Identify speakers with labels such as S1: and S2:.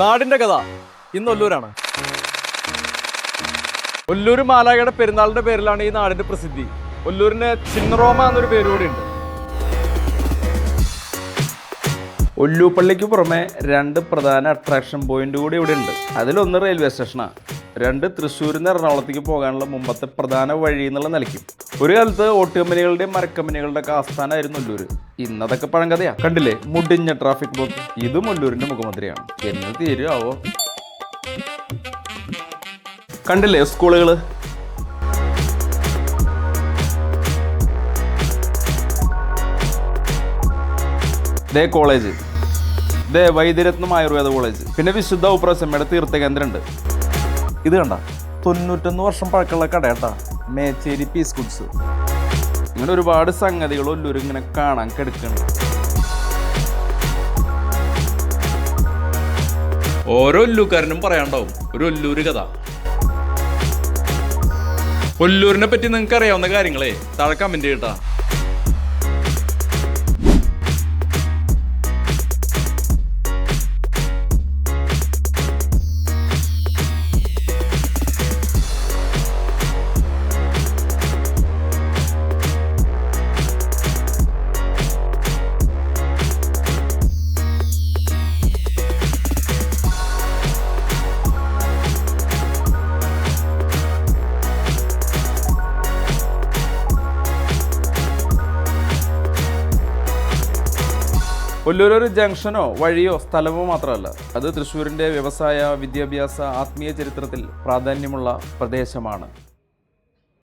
S1: നാടിന്റെ കഥ ഇന്ന് ഒല്ലൂരാണ്. ഒല്ലൂര് മാലാഖയുടെ പെരുന്നാളിന്റെ പേരിലാണ് ഈ നാടിന്റെ പ്രസിദ്ധി. ഒല്ലൂരിന് ചിന്നറോമ എന്നൊരു പേര് കൂടി ഉണ്ട്.
S2: ഒല്ലൂപ്പള്ളിക്ക് പുറമെ രണ്ട് പ്രധാന അട്രാക്ഷൻ പോയിന്റ് കൂടി ഇവിടെ ഉണ്ട്. അതിലൊന്ന് റെയിൽവേ സ്റ്റേഷനാണ്, രണ്ട് തൃശ്ശൂരിൽ നിന്ന് എറണാകുളത്തേക്ക് പോകാനുള്ള മുമ്പത്തെ പ്രധാന വഴി എന്നുള്ള നിലയ്ക്കും. ഒരു കാലത്ത് ഓട്ട് കമ്പനികളുടെയും മരക്കമ്പനികളുടെ ഒക്കെ ആസ്ഥാനമായിരുന്നു ഒല്ലൂര്. ഇന്നതൊക്കെ പഴങ്കഥയാ. കണ്ടില്ലേ മുടിഞ്ഞ ട്രാഫിക് ബ്ലോക്ക്? ഇതും ഒല്ലൂരിന്റെ മുഖമുദ്രയാണ്. എന്ന് തീരുവോ? കണ്ടില്ലേ സ്കൂളുകള്? ദേ കോളേജ്, ദേ വൈദ്യരത്നം ആയുർവേദ കോളേജ്, പിന്നെ വിശുദ്ധ ഉപ്രസമ്മയുടെ തീർത്ഥകേന്ദ്രം ഉണ്ട്. ഇത് കണ്ട 91 വർഷം പഴക്കമുള്ള കടയാട്ടാ, മേച്ചേരി പീസ് ഗുഡ്സ്. ഇങ്ങനെ ഒരുപാട് സംഗതികൾ ഒല്ലൂർ ഇങ്ങനെ കാണാൻ കിടക്കുന്നുണ്ട്.
S1: ഓരോ ഒല്ലൂക്കാരനും പറയാണ്ടാവും ഒരു ഒല്ലൂര് കഥ. ഒല്ലൂരിനെ പറ്റി നിങ്ങൾക്ക് അറിയാവുന്ന കാര്യങ്ങളെ താഴെ കമന്റ് ചെയ്യട്ടാ.
S2: ഒല്ലൂർ ഒരു ജംഗ്ഷനോ വഴിയോ സ്ഥലമോ മാത്രമല്ല, അത് തൃശ്ശൂരിൻ്റെ വ്യവസായ, വിദ്യാഭ്യാസ, ആത്മീയ ചരിത്രത്തിൽ പ്രാധാന്യമുള്ള പ്രദേശമാണ്.